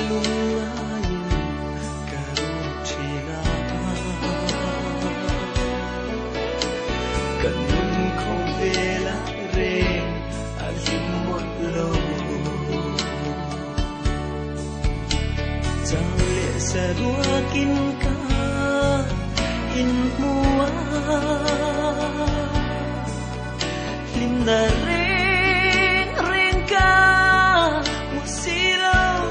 lungayin karutina kanun kong vela ren alimot lo jale saruakin ka in mua linda ren ren ka musilaw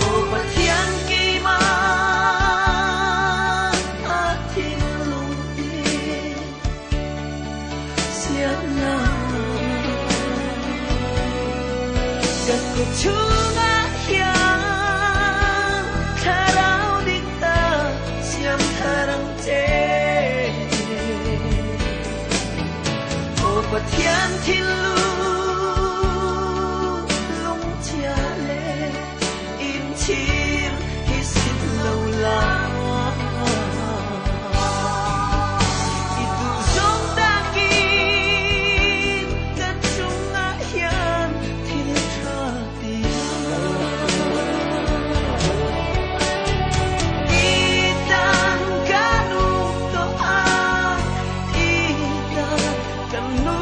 o pathian ki ma atin lungin siana kat ko chunga hiang tharau dikta siam tharang che Pathian thiên lu lung chia lệ in chim hi xin lâu la itu giống ta kim cất chung ngã hian thiên tra tiền itan kanu to a itan kanu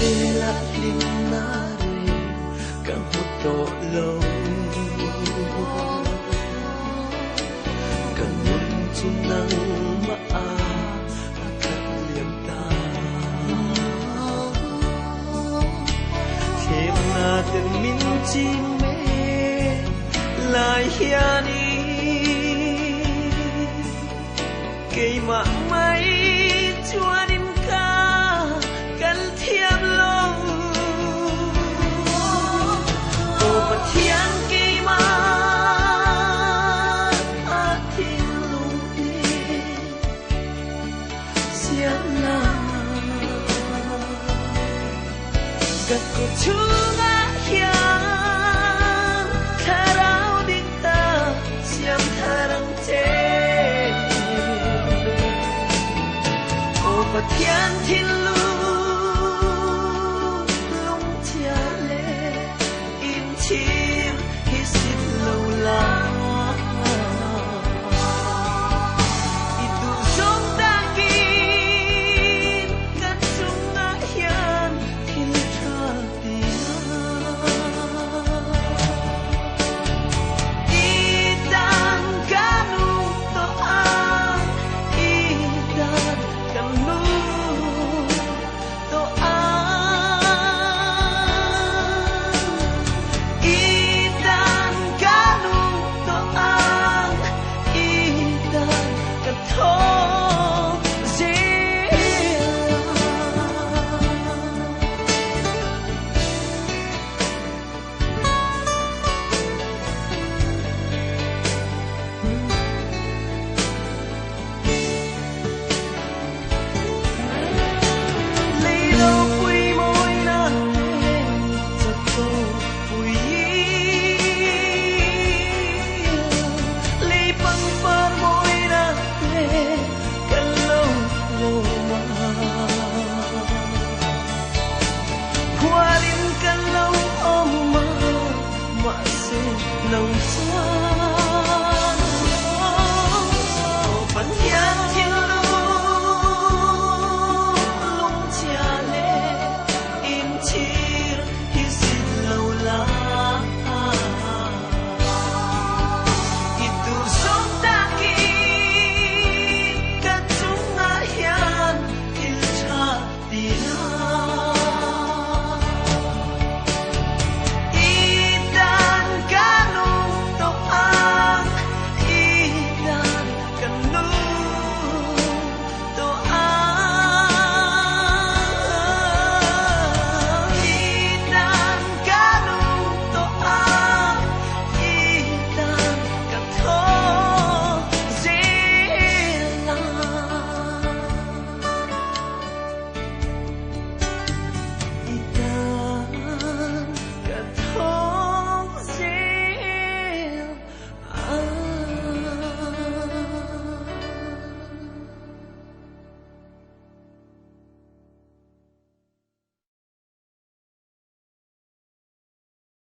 Vela linare kang hoto lo kanun tunang maa akat liam ta thêm na từng min chi me lai hiani cây mạ mai chua din ka kan thiam lo o pathian ki ma atin lungin siana kat ko chunga hiang tharau dikta siam tharang che o pathian thiên lu